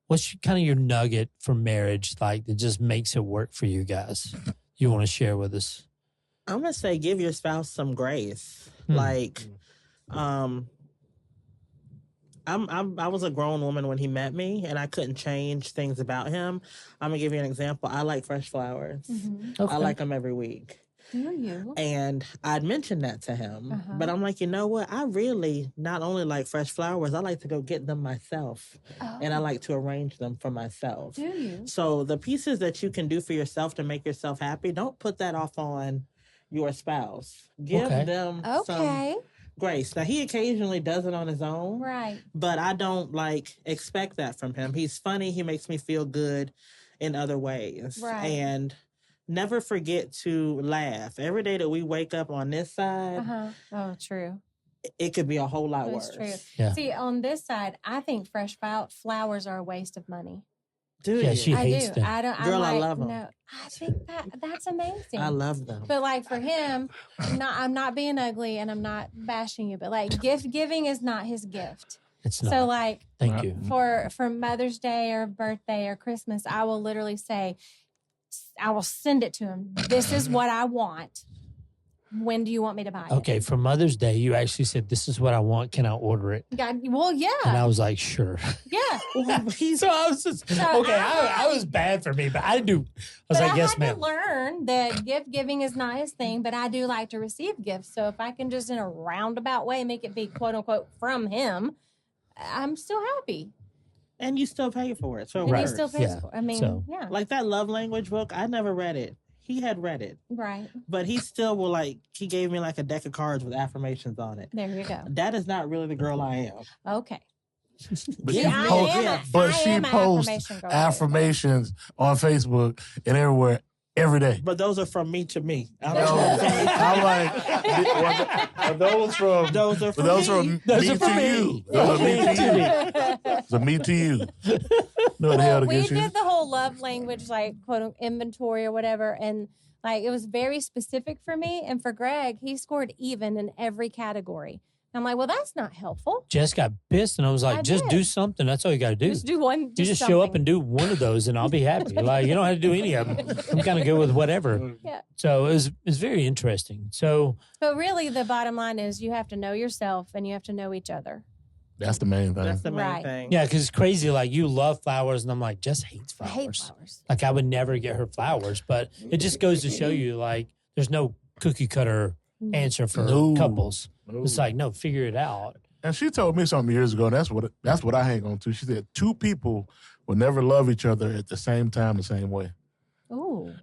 what's kind of your nugget for marriage, like that just makes it work for you guys? You want to share with us? I'm going to say give your spouse some grace. Like, I was a grown woman when he met me, and I couldn't change things about him. I'm gonna give you an example. I like fresh flowers. Okay. I like them every week. Do you? And I'd mentioned that to him, but I'm like, you know what? I really not only like fresh flowers, I like to go get them myself, and I like to arrange them for myself. Do you? So the pieces that you can do for yourself to make yourself happy, don't put that off on your spouse. Give Okay. them some Okay. grace. Now, he occasionally does it on his own, Right. but I don't expect that from him. He's funny. He makes me feel good in other ways. Right. And never forget to laugh. Every day that we wake up on this side, Oh, true. it could be a whole lot That's worse. true. Yeah. See, on this side, I think fresh flowers are a waste of money. Do Yeah, you? she I hates do. them. I don't. Girl, I'm I like, love 'em. No, I think that's amazing. I love them. But like for him, I'm not being ugly, and I'm not bashing you. But like gift giving is not his gift. It's not. So like Thank you. for Mother's Day or birthday or Christmas, I will literally say, I will send it to him. This is what I want. When do you want me to buy it? Okay, for Mother's Day, you actually said, "This is what I want. Can I order it?" God, well, And yeah, I was like, "Sure." yeah. So I was just okay. I was bad for me, but I do. I was But like, I "Yes, had ma'am." to learn that gift giving is not his thing, but I do like to receive gifts. So if I can just in a roundabout way make it be quote unquote from him, I'm still happy. And you still pay for it. So it And Right. he works. still pays Yeah. for it. I mean, So- yeah. Like that love language book, I never read it. He had read it. Right. But he still will he gave me like a deck of cards with affirmations on it. There you go. That is not really the girl I am. Okay. But See, she I posts, am a- but I she am an posts affirmation girl. affirmations on Facebook and everywhere every day. But those are from me to me. I don't No, know. I'm like, are those from Those are from those me. from Those me are from to me. you? Those are me to you. So me to you. No the hell to we get you. did the whole love language, like quote unquote, inventory or whatever, and like it was very specific for me. And for Greg, he scored even in every category. I'm like, well, that's not helpful. Jess got pissed, and I was like, I "Just did. do something. That's all you got to do. Just do one. You just show up something. and do one of those, and I'll be happy. Like you don't have to do any of them. I'm kind of good with whatever." Yeah. So it's very interesting. So But really, the bottom line is you have to know yourself and you have to know each other. That's the main thing. That's the main Right. thing. yeah, because it's crazy. Like you love flowers, and I'm like, Jess hates I flowers. hate flowers. Like I would never get her flowers, but it just goes to show you, like, there's no cookie cutter answer for No. couples. No. It's like, no, figure it out. And she told me something years ago, and that's what I hang on to. She said, 2 people will never love each other at the same time, the same way. Ooh.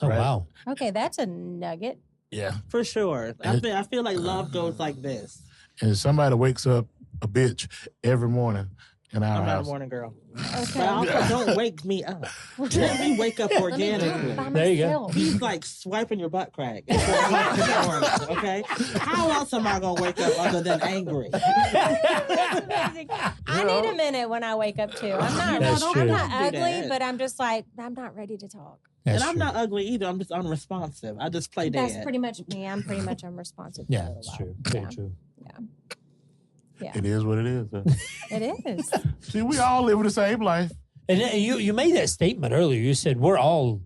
Oh Right. wow. Okay, that's a nugget. Yeah. For sure. I feel like love goes like this. And somebody wakes up a bitch every morning in our I'm not a house. morning girl. Okay. But also, don't wake me up. Let me wake up Let me do it organically. by There you go. myself. He's like swiping your butt crack. It's 4 o'clock in the morning, okay? How else am I going to wake up other than angry? That's amazing. I need a minute when I wake up too. That's I'm true. not Do ugly, that. but I'm just like I'm not ready to talk. That's And I'm true. not ugly either. I'm just unresponsive. I just play dead. That's pretty much me. I'm pretty much unresponsive. for a Yeah, little it's while. true. Very Yeah. true. It is what it is. It is. See, we all live the same life. And you made that statement earlier. You said we're all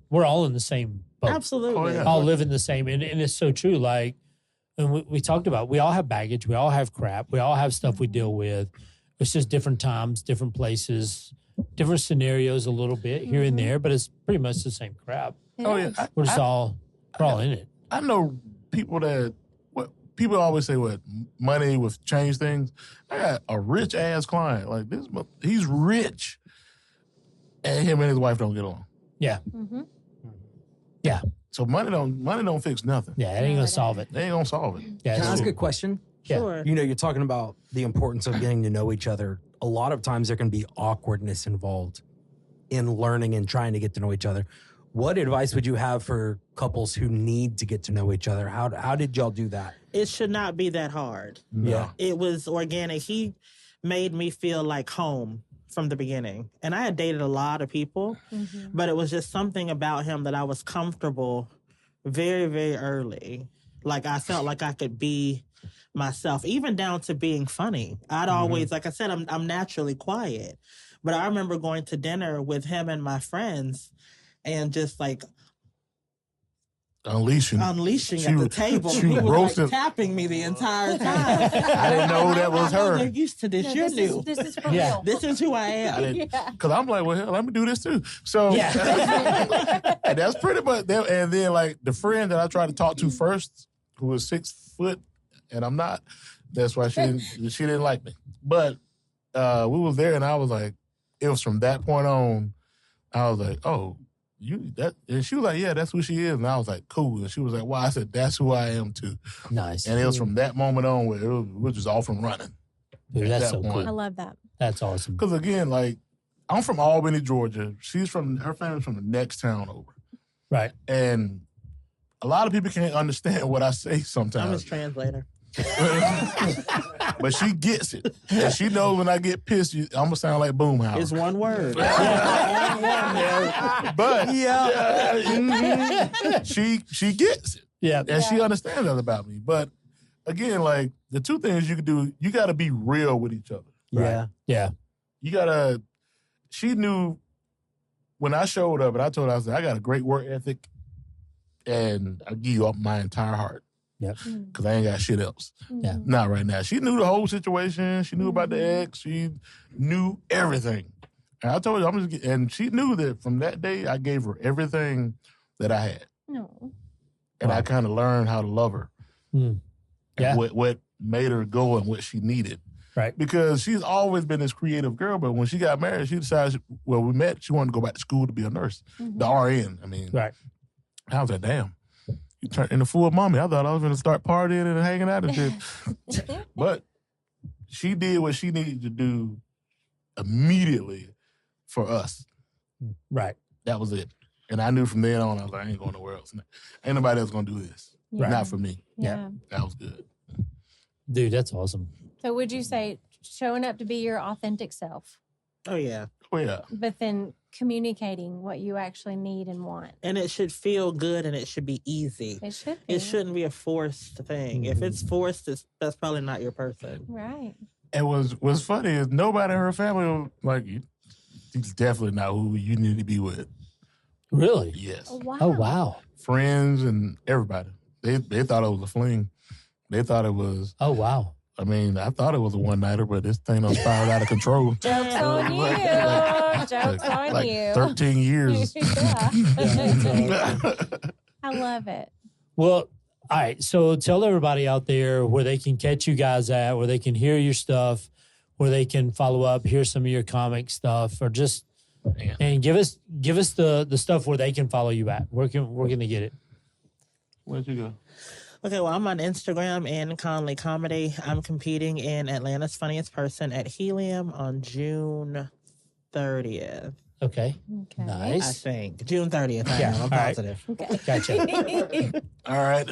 in the same boat. Absolutely. Oh, yeah. All living the same, and it's so true. Like, and we talked about, we all have baggage, we all have crap, we all have stuff we deal with. It's just different times, different places, different scenarios, a little bit here and there, but it's pretty much the same crap. It Oh, is. yeah. We're just all in it. I know people that, people always say, money will change things. I got a rich ass client. Like this, he's rich. And him and his wife don't get along. Yeah, Mhm. yeah. So money don't fix nothing. Yeah, it ain't gonna solve it. They ain't gonna solve it. Yeah, Can I so- ask a question? Yeah. Sure. You know, you're talking about the importance of getting to know each other. A lot of times there can be awkwardness involved in learning and trying to get to know each other. What advice would you have for couples who need to get to know each other? How did y'all do that? It should not be that hard. Yeah. It was organic. He made me feel like home from the beginning. And I had dated a lot of people, but it was just something about him that I was comfortable very, very early. Like I felt like I could be myself, even down to being funny. I'd always, like I said, I'm naturally quiet. But I remember going to dinner with him and my friends and just like Unleashing. at She- the table. she He was roasted- like tapping me the entire time. I didn't know that was her. You're used to this. You're new. This is for Yeah. real. This is who I am. I didn't, cause I'm like, well, hell, let me do this too. So Yeah. and that's pretty much. And then like the friend that I tried to talk to first, who was 6 foot, and I'm not. That's why she didn't like me. But we was there, and I was like, it was from that point on. I was like, oh, and she was like, yeah, that's who she is. And I was like, cool. And she was like, why? I said, that's who I am too. Nice. And it was from that moment on where we were just off and running. Dude, that's at so that cool. I love that. That's awesome. Because again, like, I'm from Albany, Georgia. Her family's from the next town over. Right. And a lot of people can't understand what I say I'm sometimes. his translator. But she gets it. And she knows when I get pissed, I'm going to sound like Boomhauer. It's one word. But she gets it. Yeah. And she understands that about me. But again, like, the two things you can do, you got to be real with each other. Yeah. Yeah. You got to, she knew when I showed up and I told her, I said, I got a great work ethic and I give you up my entire heart. Yep. Because I ain't got shit else. Yeah. Not right now. She knew the whole situation. She knew about the ex. She knew everything. And I told her, and she knew that from that day, I gave her everything that I had. No. And Wow. I kind of learned how to love her. Mm. And Yeah. what made her go and what she needed. Right. Because she's always been this creative girl, but when she got married, she decided, we met, she wanted to go back to school to be a nurse. The RN, I mean. Right. I was like, damn. You turned into full mommy. I thought I was going to start partying and hanging out and shit. But she did what she needed to do immediately for us. Right. That was it. And I knew from then on, I was like, I ain't going nowhere else. Ain't nobody else going to do this. Yeah. Not for me. Yeah. That was good. Dude, that's awesome. So would you say showing up to be your authentic self, Oh, yeah. Oh, yeah. but then communicating what you actually need and want? And it should feel good and it should be easy. It should be. It shouldn't be a forced thing. If it's forced, that's probably not your person. Right. And what's funny is nobody in her family was like, he's definitely not who you need to be with. Really? Yes. Oh, wow. Oh, wow. Friends and everybody. They thought it was a fling. They thought it was, Oh, wow. I mean, I thought it was a one-nighter, but this thing done spiraled out of control. Joke's on you. Joke's on like you. 13 years. Yeah. I love it. Well, all right. So tell everybody out there where they can catch you guys at, where they can hear your stuff, where they can follow up, hear some of your comic stuff, or just and give us the stuff where they can follow you at. Where can they get it? Where'd you go? Okay, well, I'm on Instagram and Conley Comedy. I'm competing in Atlanta's Funniest Person at Helium on June 30th. Okay. Okay. I Nice. think. June 30th. I Yeah, am. I'm all right. positive. Okay. Gotcha. All right.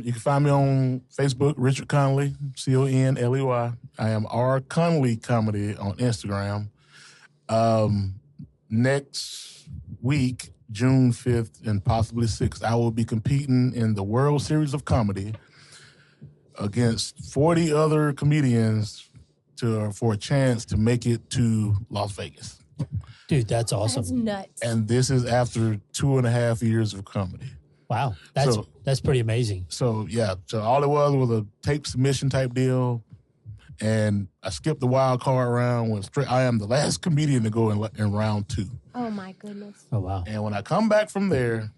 You can find me on Facebook, Richard Conley, Conley. I am R. Conley Comedy on Instagram. Next week, June 5th and possibly 6th, I will be competing in the World Series of Comedy against 40 other comedians for a chance to make it to Las Vegas. Dude, that's awesome. That's nuts. And this is after 2.5 years of comedy. Wow. So- That's pretty amazing. So, yeah. So all it was a tape submission type deal. And I skipped the wild card round. I am the last comedian to go in round 2. Oh my goodness. Oh, wow. And when I come back from there,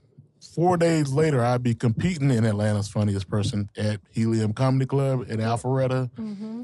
4 days later, I'll be competing in Atlanta's Funniest Person at Helium Comedy Club in Alpharetta. Mm-hmm.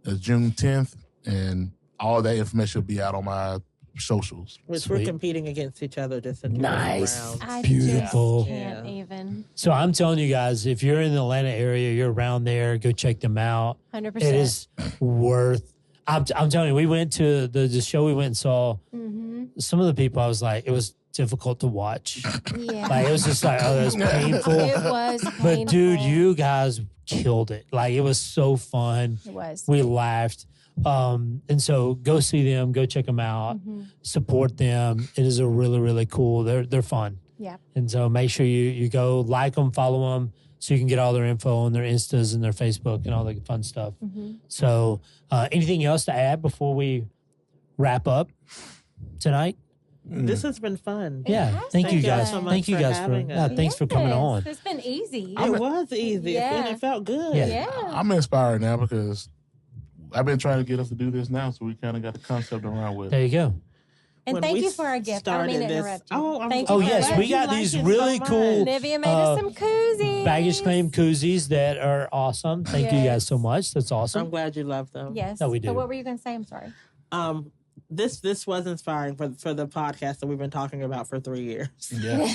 That's June 10th. And all that information will be out on my socials. Which we're Sweet. competing against each other just in Nice. rounds. I Beautiful. just can't even. So I'm telling you guys, if you're in the Atlanta area, you're around there, go check them out. 100%. It is worth. I'm telling you, we went to the show we went and saw. Mm-hmm. Some of the people, I was like, it was difficult to watch. Yeah. Like, it was just like, oh, it was painful. It was painful. But dude, you guys killed it. Like, it was so fun. It was. We laughed. And so go see them, go check them out, support them. It is a really, really cool. They're fun. Yeah. And so make sure you go like them, follow them, so you can get all their info on their Instas and their Facebook and all the fun stuff. So anything else to add before we wrap up tonight? This has been fun. Yeah. has Thank you been guys. fun. Thank you for guys for having us. thanks for coming Yes, on. It's been easy. It was easy and Yeah. it felt good. Yeah. Yeah. I'm inspired now because I've been trying to get us to do this now, so we kind of got the concept around with. There you go. And When thank we you for our gift. I don't mean to started this- interrupt you. Oh, I'm thank Oh you. yes, for we got like these it really so cool much. Nivea made us some koozies. baggage claim koozies that are awesome. Thank you guys Yes. so much. That's I'm awesome. glad you love them. Yes. No, we do. So what were you going to say? I'm sorry. This was inspiring for the podcast that we've been talking about for 3 years. Yeah.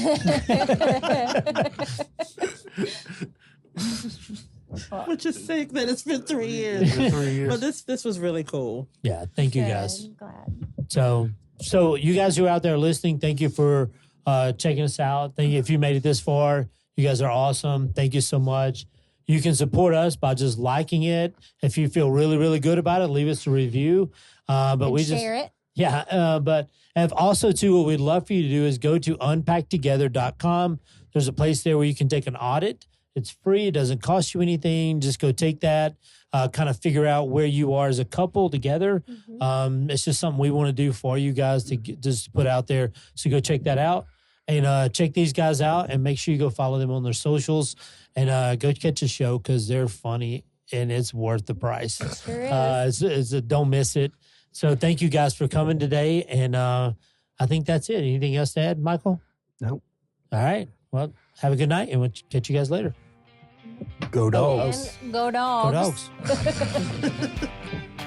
Which is sick that it's been 3 years. 3 years. But this was really cool. Yeah, thank you Good. guys. I'm glad. So you guys who are out there listening, thank you for checking us out. Thank you if you made it this far. You guys are awesome. Thank you so much. You can support us by just liking it. If you feel really, really good about it, leave us a review. But And we just share it. Yeah, but if also too, what we'd love for you to do is go to unpacktogether.com. There's a place there where you can take an audit. It's free. It doesn't cost you anything. Just go take that, kind of figure out where you are as a couple together. It's just something we want to do for you guys to just put out there. So go check that out and check these guys out and make sure you go follow them on their socials and go catch a show because they're funny and it's worth the price. Sure is. Don't miss it. So thank you guys for coming today. And I think that's it. Anything else to add, Michael? Nope. All right. Well, have a good night and we'll catch you guys later. Go dogs. And go dogs. Go dogs.